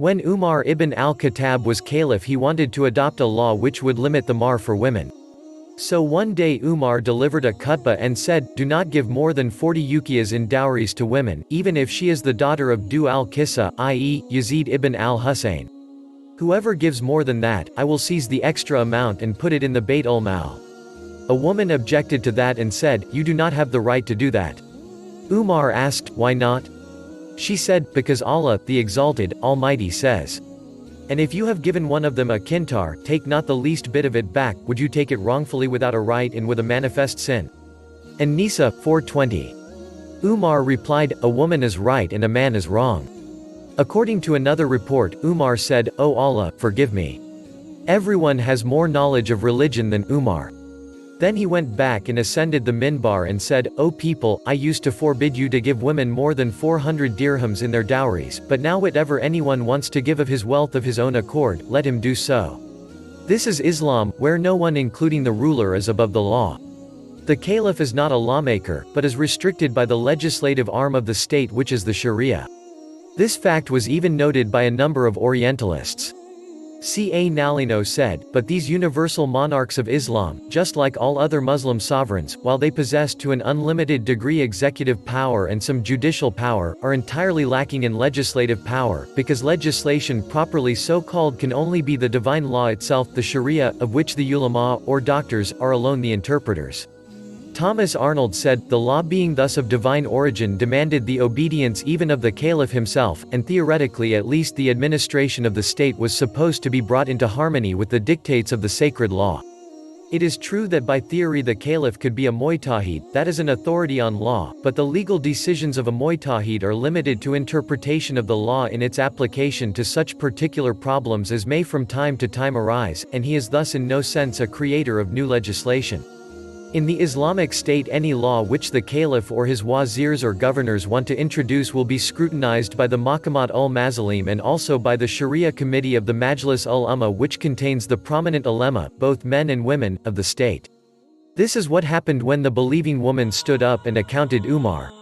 When Umar ibn al-Khattab was caliph, he wanted to adopt a law which would limit the mahr for women. So one day Umar delivered a khutbah and said, "Do not give more than 40 uqiyas in dowries to women, even if she is the daughter of Du al-Qissa, i.e., Yazid ibn al-Husayn. Whoever gives more than that, I will seize the extra amount and put it in the Bayt ul-Mal." A woman objected to that and said, "You do not have the right to do that." Umar asked, "Why not?" She said, "Because Allah, the Exalted, Almighty says, 'And if you have given one of them a kintar, take not the least bit of it back.' Would you take it wrongfully without a right and with a manifest sin?" And Nisa 4:20. Umar replied, "A woman is right and a man is wrong." According to another report, Umar said, "O Allah, forgive me. Everyone has more knowledge of religion than Umar." Then he went back and ascended the minbar and said, "O people, I used to forbid you to give women more than 400 dirhams in their dowries, but now whatever anyone wants to give of his wealth of his own accord, let him do so. This is Islam, where no one including the ruler is above the law. The caliph is not a lawmaker, but is restricted by the legislative arm of the state, which is the Sharia." This fact was even noted by a number of Orientalists. C.A. Nalino said, "But these universal monarchs of Islam, just like all other Muslim sovereigns, while they possess to an unlimited degree executive power and some judicial power, are entirely lacking in legislative power, because legislation properly so called can only be the divine law itself, the Sharia, of which the ulama, or doctors, are alone the interpreters." Thomas Arnold said, "The law being thus of divine origin demanded the obedience even of the caliph himself, and theoretically at least the administration of the state was supposed to be brought into harmony with the dictates of the sacred law. It is true that by theory the caliph could be a mujtahid, that is an authority on law, but the legal decisions of a mujtahid are limited to interpretation of the law in its application to such particular problems as may from time to time arise, and he is thus in no sense a creator of new legislation. In the Islamic State, any law which the caliph or his wazirs or governors want to introduce will be scrutinized by the Mahkamat ul-Mazalim and also by the Sharia Committee of the Majlis ul-Umma, which contains the prominent ulema, both men and women, of the state. This is what happened when the believing woman stood up and accounted Umar.